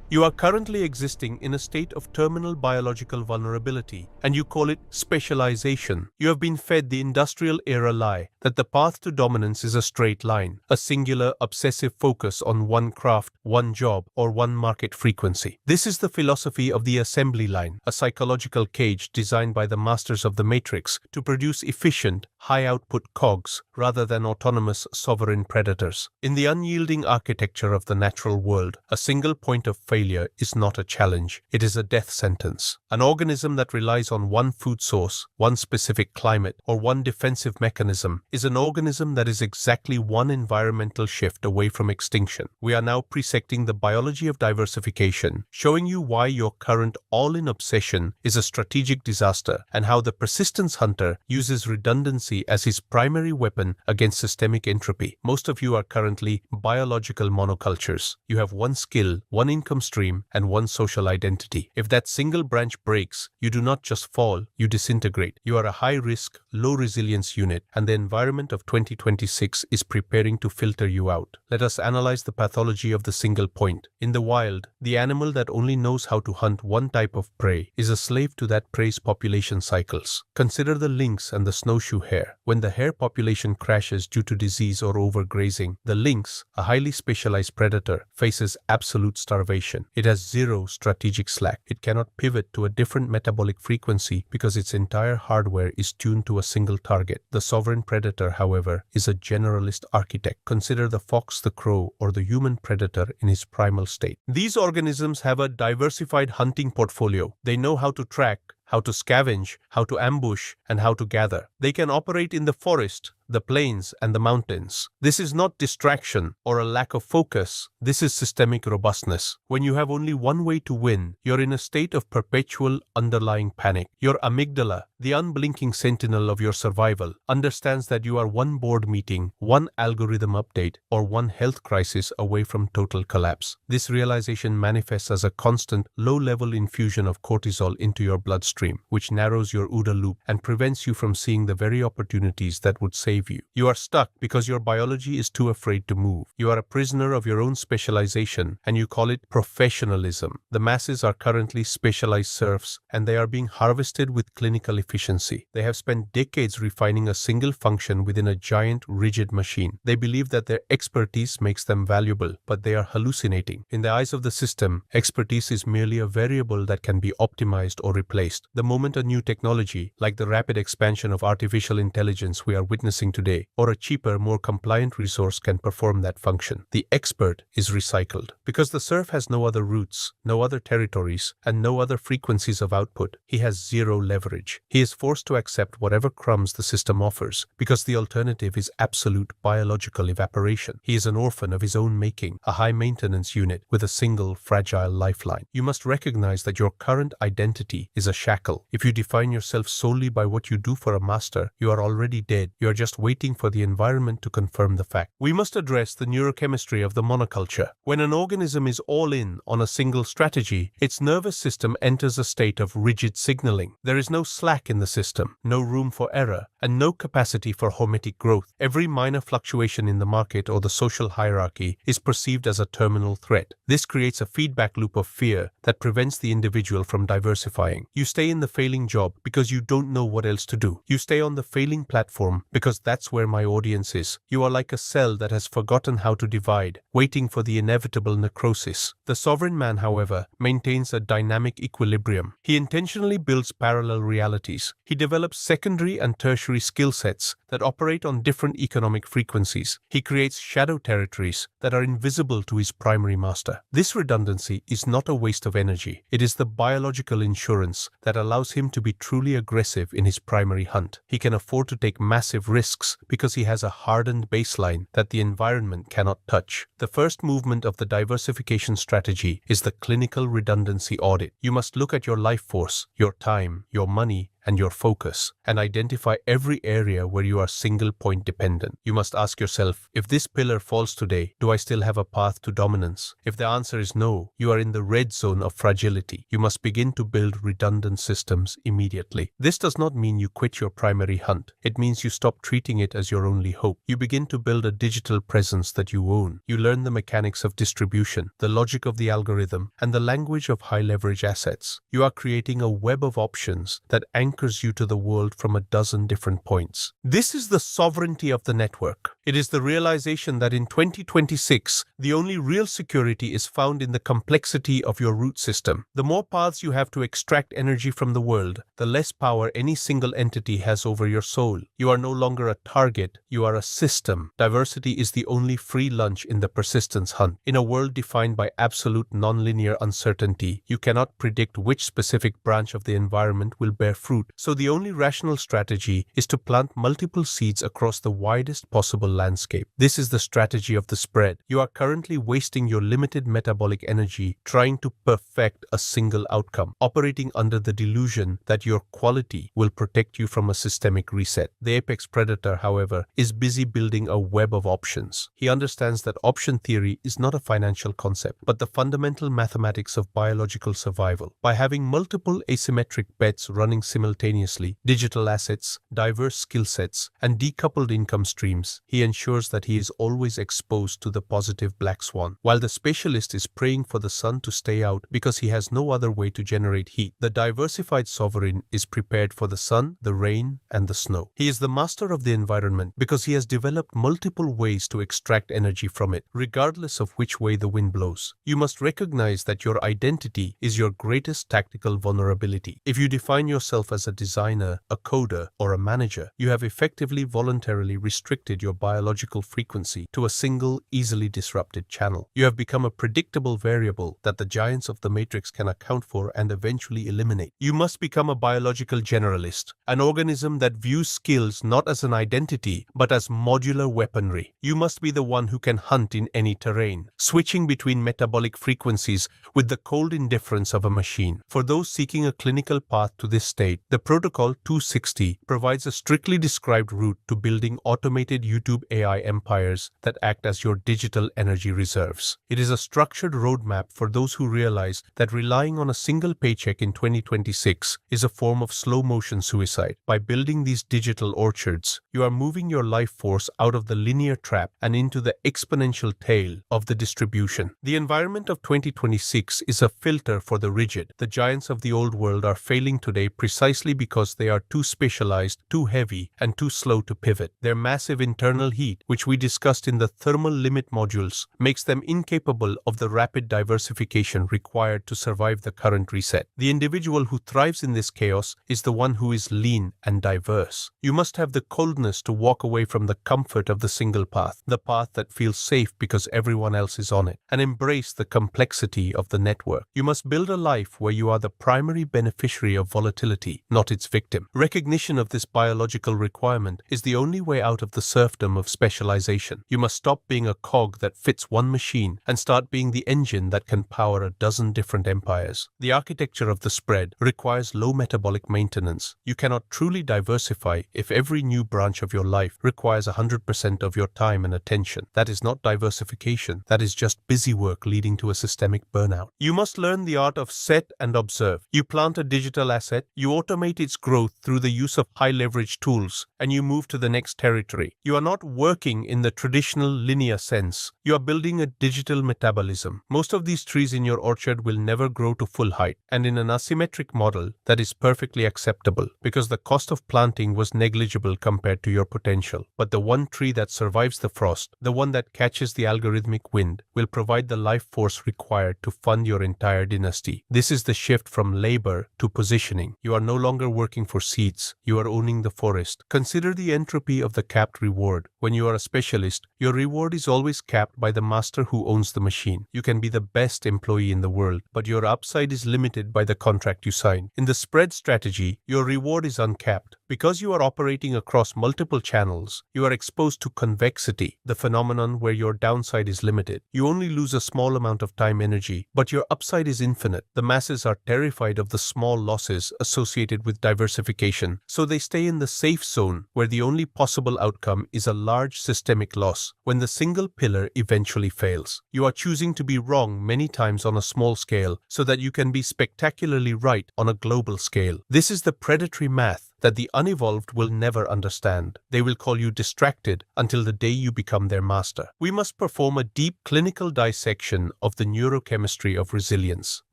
You are currently existing in a state of terminal biological vulnerability, and you call it specialization. You have been fed the industrial era lie that the path to dominance is a straight line, a singular, obsessive focus on one craft, one job, or one market frequency. This is the philosophy of the assembly line, a psychological cage designed by the masters of the matrix to produce efficient, high-output cogs rather than autonomous, sovereign predators. In the unyielding architecture of the natural world, a single point of failure is not a challenge, it is a death sentence. An organism that relies on one food source, one specific climate, or one defensive mechanism is an organism that is exactly one environmental shift away from extinction. We are now bisecting the biology of diversification, showing you why your current all-in obsession is a strategic disaster and how the persistence hunter uses redundancy as his primary weapon against systemic entropy. Most of you are currently biological monocultures. You have one skill, one income stream, and one social identity. If that single branch breaks, you do not just fall, you disintegrate. You are a high-risk, low-resilience unit, and the environment of 2026 is preparing to filter you out. Let us analyze the pathology of the single point. In the wild, the animal that only knows how to hunt one type of prey is a slave to that prey's population cycles. Consider the lynx and the snowshoe hare. When the hare population crashes due to disease or overgrazing, the lynx, a highly specialized predator, faces absolute starvation. It has zero strategic slack. It cannot pivot to a different metabolic frequency because its entire hardware is tuned to a single target. The sovereign predator, however, is a generalist architect. Consider the fox, the crow, or the human predator in his primal state. These organisms have a diversified hunting portfolio. They know how to track, how to scavenge, how to ambush, and how to gather. They can operate in the forest, the plains, and the mountains. This is not distraction or a lack of focus. This is systemic robustness. When you have only one way to win, you're in a state of perpetual underlying panic. Your amygdala, the unblinking sentinel of your survival, understands that you are one board meeting, one algorithm update, or one health crisis away from total collapse. This realization manifests as a constant, low-level infusion of cortisol into your bloodstream, which narrows your OODA loop and prevents you from seeing the very opportunities that would save you. You are stuck because your biology is too afraid to move. You are a prisoner of your own specialization, and you call it professionalism. The masses are currently specialized serfs, and they are being harvested with clinical efficiency. They have spent decades refining a single function within a giant, rigid machine. They believe that their expertise makes them valuable, but they are hallucinating. In the eyes of the system, expertise is merely a variable that can be optimized or replaced. The moment a new technology, like the rapid expansion of artificial intelligence we are witnessing today, or a cheaper, more compliant resource can perform that function, the expert is recycled. Because the serf has no other routes, no other territories, and no other frequencies of output, he has zero leverage. He is forced to accept whatever crumbs the system offers, because the alternative is absolute biological evaporation. He is an orphan of his own making, a high-maintenance unit with a single, fragile lifeline. You must recognize that your current identity is a shackle. If you define yourself solely by what you do for a master, you are already dead. You are just waiting for the environment to confirm the fact. We must address the neurochemistry of the monoculture. When an organism is all in on a single strategy, its nervous system enters a state of rigid signaling. There is no slack in the system, no room for error, and no capacity for hormetic growth. Every minor fluctuation in the market or the social hierarchy is perceived as a terminal threat. This creates a feedback loop of fear that prevents the individual from diversifying. You stay in the failing job because you don't know what else to do. You stay on the failing platform because that's where my audience is. You are like a cell that has forgotten how to divide, waiting for the inevitable necrosis. The sovereign man, however, maintains a dynamic equilibrium. He intentionally builds parallel realities. He develops secondary and tertiary skill sets that operate on different economic frequencies. He creates shadow territories that are invisible to his primary master. This redundancy is not a waste of energy. It is the biological insurance that allows him to be truly aggressive in his primary hunt. He can afford to take massive risks because he has a hardened baseline that the environment cannot touch. The first movement of the diversification strategy is the clinical redundancy audit. You must look at your life force, your time, your money, and your focus, and identify every area where you are single point dependent. You must ask yourself, if this pillar falls today, do I still have a path to dominance? If the answer is no, you are in the red zone of fragility. You must begin to build redundant systems immediately. This does not mean you quit your primary hunt. It means you stop treating it as your only hope. You begin to build a digital presence that you own. You learn the mechanics of distribution, the logic of the algorithm, and the language of high-leverage assets. You are creating a web of options that anchors you to the world from a dozen different points. This is the sovereignty of the network. It is the realization that in 2026, the only real security is found in the complexity of your root system. The more paths you have to extract energy from the world, the less power any single entity has over your soul. You are no longer a target, you are a system. Diversity is the only free lunch in the persistence hunt. In a world defined by absolute nonlinear uncertainty, you cannot predict which specific branch of the environment will bear fruit. So the only rational strategy is to plant multiple seeds across the widest possible landscape. This is the strategy of the spread. You are currently wasting your limited metabolic energy trying to perfect a single outcome, operating under the delusion that your quality will protect you from a systemic reset. The apex predator, however, is busy building a web of options. He understands that option theory is not a financial concept, but the fundamental mathematics of biological survival. By having multiple asymmetric bets running simultaneously, digital assets, diverse skill sets, and decoupled income streams, he ensures that he is always exposed to the positive black swan. While the specialist is praying for the sun to stay out because he has no other way to generate heat, the diversified sovereign is prepared for the sun, the rain, and the snow. He is the master of the environment because he has developed multiple ways to extract energy from it, regardless of which way the wind blows. You must recognize that your identity is your greatest tactical vulnerability. If you define yourself as a designer, a coder, or a manager, you have effectively voluntarily restricted your biological frequency to a single, easily disrupted channel. You have become a predictable variable that the giants of the matrix can account for and eventually eliminate. You must become a biological generalist, an organism that views skills not as an identity, but as modular weaponry. You must be the one who can hunt in any terrain, switching between metabolic frequencies with the cold indifference of a machine. For those seeking a clinical path to this state, the Protocol 260 provides a strictly described route to building automated YouTube AI empires that act as your digital energy reserves. It is a structured roadmap for those who realize that relying on a single paycheck in 2026 is a form of slow-motion suicide. By building these digital orchards, you are moving your life force out of the linear trap and into the exponential tail of the distribution. The environment of 2026 is a filter for the rigid. The giants of the old world are failing today precisely because they are too specialized, too heavy, and too slow to pivot. Their massive internal heat, which we discussed in the thermal limit modules, makes them incapable of the rapid diversification required to survive the current reset. The individual who thrives in this chaos is the one who is lean and diverse. You must have the coldness to walk away from the comfort of the single path, the path that feels safe because everyone else is on it, and embrace the complexity of the network. You must build a life where you are the primary beneficiary of volatility, not its victim. Recognition of this biological requirement is the only way out of the serfdom of specialization. You must stop being a cog that fits one machine and start being the engine that can power a dozen different empires. The architecture of the spread requires low metabolic maintenance. You cannot truly diversify if every new branch of your life requires 100% of your time and attention. That is not diversification. That is just busy work leading to a systemic burnout. You must learn the art of set and observe. You plant a digital asset, you automate its growth through the use of high-leverage tools, and you move to the next territory. You are not working in the traditional linear sense. You are building a digital metabolism. Most of these trees in your orchard will never grow to full height, and in an asymmetric model, that is perfectly acceptable because the cost of planting was negligible compared to your potential. But the one tree that survives the frost, the one that catches the algorithmic wind, will provide the life force required to fund your entire dynasty. This is the shift from labor to positioning. You are no longer working for seeds. You are owning the forest. Consider the entropy of the capped reward. When you are a specialist, your reward is always capped by the master who owns the machine. You can be the best employee in the world, but your upside is limited by the contract you sign. In the spread strategy, your reward is uncapped. Because you are operating across multiple channels, you are exposed to convexity, the phenomenon where your downside is limited. You only lose a small amount of time energy, but your upside is infinite. The masses are terrified of the small losses associated with diversification, so they stay in the safe zone where the only possible outcome is a large systemic loss when the single pillar eventually fails. You are choosing to be wrong many times on a small scale so that you can be spectacularly right on a global scale. This is the predatory math that the unevolved will never understand. They will call you distracted until the day you become their master. We must perform a deep clinical dissection of the neurochemistry of resilience.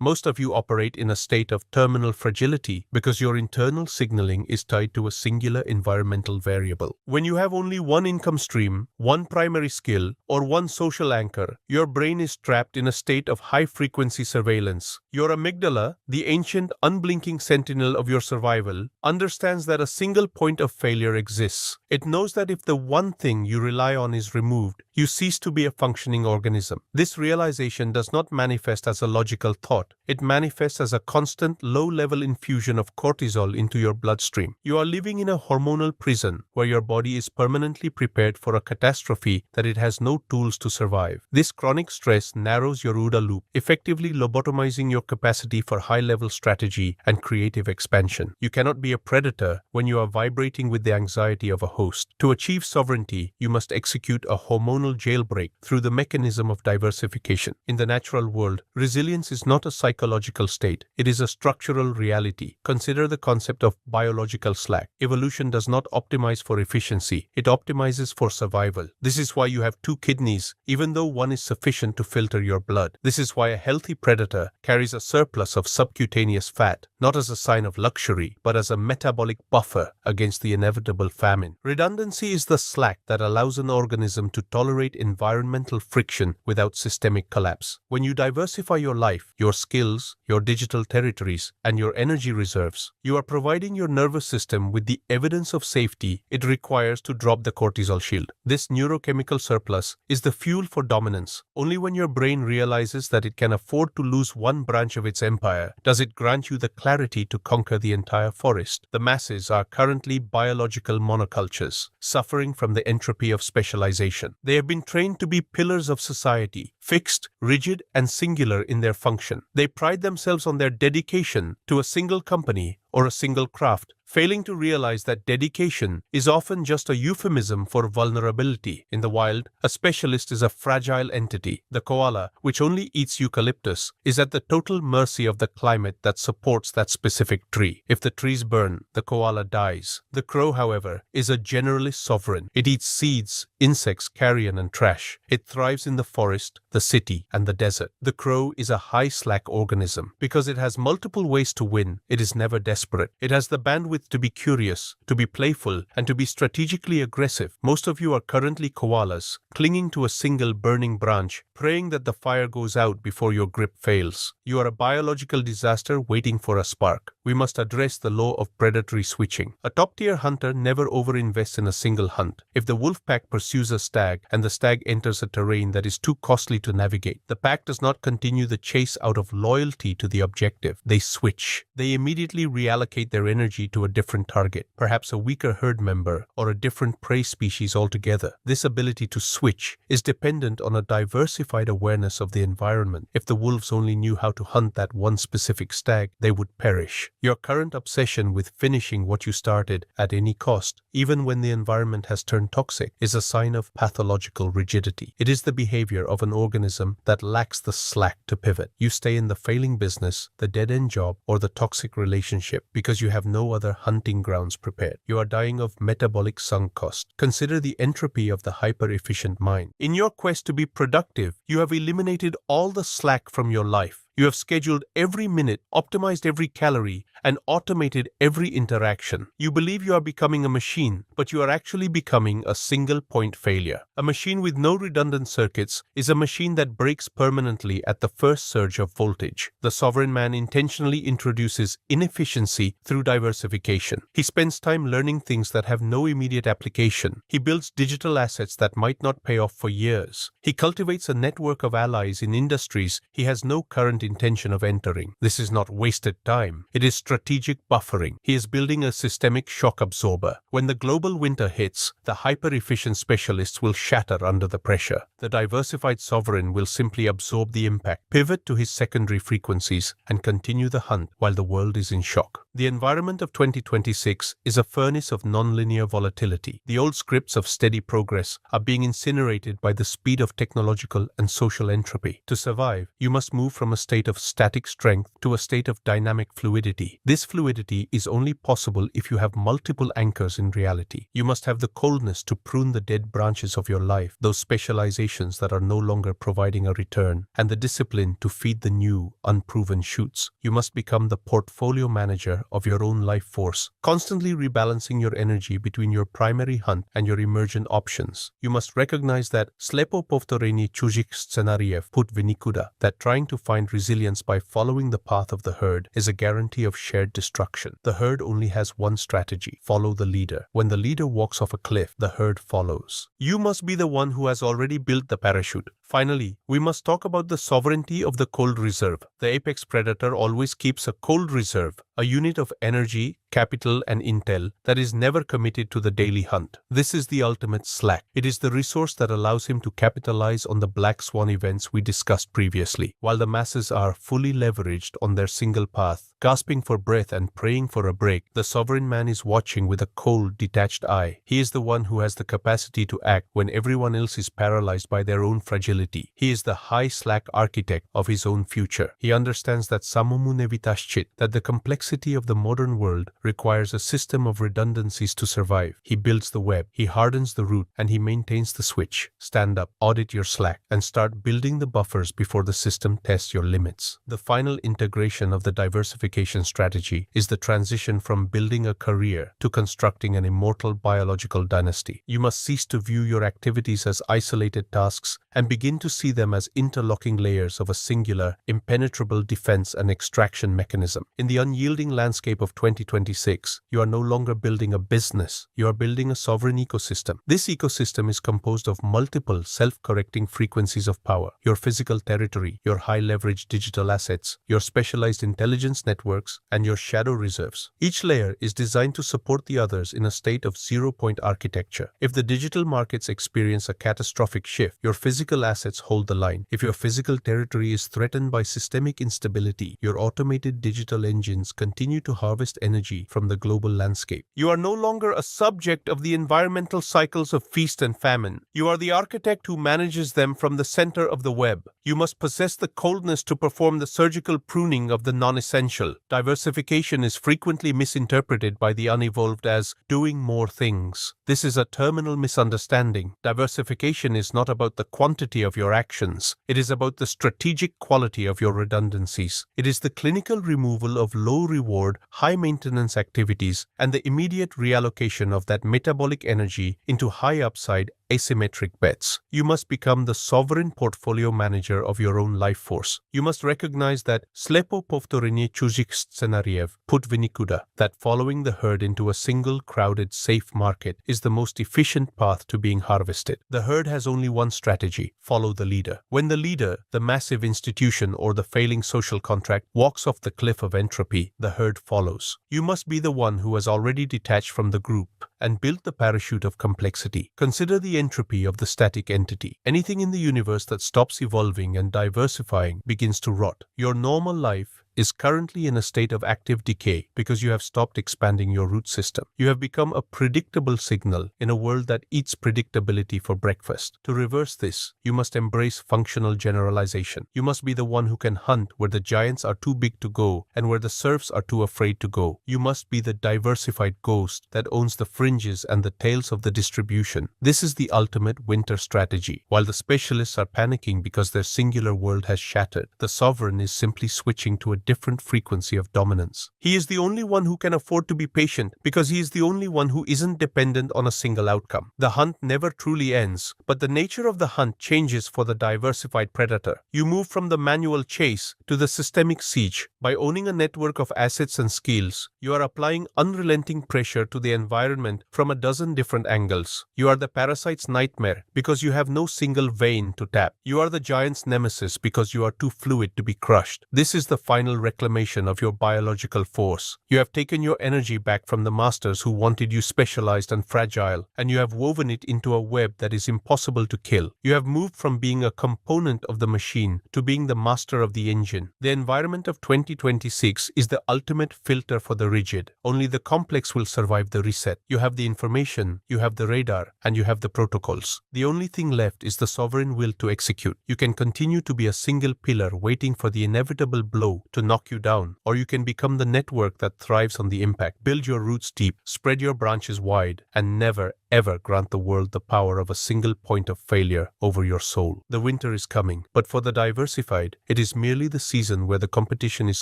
Most of you operate in a state of terminal fragility because your internal signaling is tied to a singular environmental variable. When you have only one income stream, one primary skill, or one social anchor, your brain is trapped in a state of high-frequency surveillance. Your amygdala, the ancient, unblinking sentinel of your survival, understands that a single point of failure exists. It knows that if the one thing you rely on is removed, you cease to be a functioning organism. This realization does not manifest as a logical thought. It manifests as a constant, low-level infusion of cortisol into your bloodstream. You are living in a hormonal prison where your body is permanently prepared for a catastrophe that it has no tools to survive. This chronic stress narrows your OODA loop, effectively lobotomizing your capacity for high-level strategy and creative expansion. You cannot be a predator when you are vibrating with the anxiety of a host. To achieve sovereignty, you must execute a hormonal jailbreak through the mechanism of diversification. In the natural world, resilience is not a psychological state. It is a structural reality. Consider the concept of biological slack. Evolution does not optimize for efficiency. It optimizes for survival. This is why you have two kidneys, even though one is sufficient to filter your blood. This is why a healthy predator carries a surplus of subcutaneous fat, not as a sign of luxury, but as a metabolic buffer against the inevitable famine. Redundancy is the slack that allows an organism to tolerate environmental friction without systemic collapse. When you diversify your life, your skills, your digital territories, and your energy reserves, you are providing your nervous system with the evidence of safety it requires to drop the cortisol shield. This neurochemical surplus is the fuel for dominance. Only when your brain realizes that it can afford to lose one branch of its empire does it grant you the clarity to conquer the entire forest. The masses are currently biological monocultures, suffering from the entropy of specialization. They have been trained to be pillars of society, fixed, rigid, and singular in their function. They pride themselves on their dedication to a single company or a single craft, failing to realize that dedication is often just a euphemism for vulnerability. In the wild, a specialist is a fragile entity. The koala, which only eats eucalyptus, is at the total mercy of the climate that supports that specific tree. If the trees burn, the koala dies. The crow, however, is a generalist sovereign. It eats seeds, insects, carrion, and trash. It thrives in the forest, the city, and the desert. The crow is a high-slack organism. Because it has multiple ways to win, it is never desperate. It has the bandwidth to be curious, to be playful, and to be strategically aggressive. Most of you are currently koalas, clinging to a single burning branch, praying that the fire goes out before your grip fails. You are a biological disaster waiting for a spark. We must address the law of predatory switching. A top-tier hunter never overinvests in a single hunt. If the wolf pack pursues a stag and the stag enters a terrain that is too costly to navigate, the pack does not continue the chase out of loyalty to the objective. They switch. They immediately reallocate their energy to a different target, perhaps a weaker herd member or a different prey species altogether. This ability to switch is dependent on a diversified awareness of the environment. If the wolves only knew how to hunt that one specific stag, they would perish. Your current obsession with finishing what you started at any cost, even when the environment has turned toxic, is a sign of pathological rigidity. It is the behavior of an organism that lacks the slack to pivot. You stay in the failing business, the dead-end job, or the toxic relationship because you have no other hunting grounds prepared. You are dying of metabolic sunk cost. Consider the entropy of the hyper-efficient mind. In your quest to be productive, you have eliminated all the slack from your life. You have scheduled every minute, optimized every calorie, and automated every interaction. You believe you are becoming a machine, but you are actually becoming a single-point failure. A machine with no redundant circuits is a machine that breaks permanently at the first surge of voltage. The sovereign man intentionally introduces inefficiency through diversification. He spends time learning things that have no immediate application. He builds digital assets that might not pay off for years. He cultivates a network of allies in industries he has no current deliberate intention of entering. This is not wasted time. It is strategic buffering. He is building a systemic shock absorber. When the global winter hits, the hyper-efficient specialists will shatter under the pressure. The diversified sovereign will simply absorb the impact, pivot to his secondary frequencies, and continue the hunt while the world is in shock. The environment of 2026 is a furnace of nonlinear volatility. The old scripts of steady progress are being incinerated by the speed of technological and social entropy. To survive, you must move from a state of static strength to a state of dynamic fluidity. This fluidity is only possible if you have multiple anchors in reality. You must have the coldness to prune the dead branches of your life, those specializations that are no longer providing a return, and the discipline to feed the new, unproven shoots. You must become the portfolio manager of your own life force, constantly rebalancing your energy between your primary hunt and your emergent options. You must recognize that slepo povtorenie чужих scenariев put vinikuda, that trying to find resilience by following the path of the herd is a guarantee of shared destruction. The herd only has one strategy: follow the leader. When the leader walks off a cliff, the herd follows. You must be the one who has already built the parachute. Finally, we must talk about the sovereignty of the cold reserve. The apex predator always keeps a cold reserve, a unit of energy, capital, and intel that is never committed to the daily hunt. This is the ultimate slack. It is the resource that allows him to capitalize on the black swan events we discussed previously. While the masses are fully leveraged on their single path, gasping for breath and praying for a break, the sovereign man is watching with a cold, detached eye. He is the one who has the capacity to act when everyone else is paralyzed by their own fragility. He is the high slack architect of his own future. He understands that that the complexity of the modern world requires a system of redundancies to survive. He builds the web, he hardens the root, and he maintains the switch. Stand up, audit your slack, and start building the buffers before the system tests your limits. The final integration of the diversification strategy is the transition from building a career to constructing an immortal biological dynasty. You must cease to view your activities as isolated tasks and begin to see them as interlocking layers of a singular, impenetrable defense and extraction mechanism. In the unyielding landscape of 2026, you are no longer building a business, you are building a sovereign ecosystem. This ecosystem is composed of multiple self-correcting frequencies of power: your physical territory, your high-leverage digital assets, your specialized intelligence networks, and your shadow reserves. Each layer is designed to support the others in a state of zero-point architecture. If the digital markets experience a catastrophic shift, your physical assets hold the line. If your physical territory is threatened by systemic instability, your automated digital engines continue to harvest energy from the global landscape. You are no longer a subject of the environmental cycles of feast and famine. You are the architect who manages them from the center of the web. You must possess the coldness to perform the surgical pruning of the non-essential. Diversification is frequently misinterpreted by the unevolved as doing more things. This is a terminal misunderstanding. Diversification is not about the quantity of your actions. It is about the strategic quality of your redundancies. It is the clinical removal of low-reward, high-maintenance activities and the immediate reallocation of that metabolic energy into high-upside, asymmetric bets. You must become the sovereign portfolio manager of your own life force. You must recognize that slepo povtorenie чужих scenariев put vinikuda, that following the herd into a single crowded safe market is the most efficient path to being harvested. The herd has only one strategy: follow the leader. When the leader, the massive institution or the failing social contract, walks off the cliff of entropy, the herd follows. You must be the one who has already detached from the group and built the parachute of complexity. Consider the entropy of the static entity. Anything in the universe that stops evolving and diversifying begins to rot. Your normal life is currently in a state of active decay because you have stopped expanding your root system. You have become a predictable signal in a world that eats predictability for breakfast. To reverse this, you must embrace functional generalization. You must be the one who can hunt where the giants are too big to go and where the serfs are too afraid to go. You must be the diversified ghost that owns the fringes and the tails of the distribution. This is the ultimate winter strategy. While the specialists are panicking because their singular world has shattered, the sovereign is simply switching to a different frequency of dominance. He is the only one who can afford to be patient because he is the only one who isn't dependent on a single outcome. The hunt never truly ends, but the nature of the hunt changes for the diversified predator. You move from the manual chase to the systemic siege. By owning a network of assets and skills, you are applying unrelenting pressure to the environment from a dozen different angles. You are the parasite's nightmare because you have no single vein to tap. You are the giant's nemesis because you are too fluid to be crushed. This is the final reclamation of your biological force. You have taken your energy back from the masters who wanted you specialized and fragile, and you have woven it into a web that is impossible to kill. You have moved from being a component of the machine to being the master of the engine. The environment of 2026 is the ultimate filter for the rigid. Only the complex will survive the reset. You have the information, you have the radar, and you have the protocols. The only thing left is the sovereign will to execute. You can continue to be a single pillar waiting for the inevitable blow to knock you down, or you can become the network that thrives on the impact. Build your roots deep, spread your branches wide, and never, ever grant the world the power of a single point of failure over your soul. The winter is coming, but for the diversified, it is merely the season where the competition is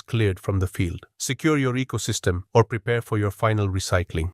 cleared from the field. Secure your ecosystem or prepare for your final recycling.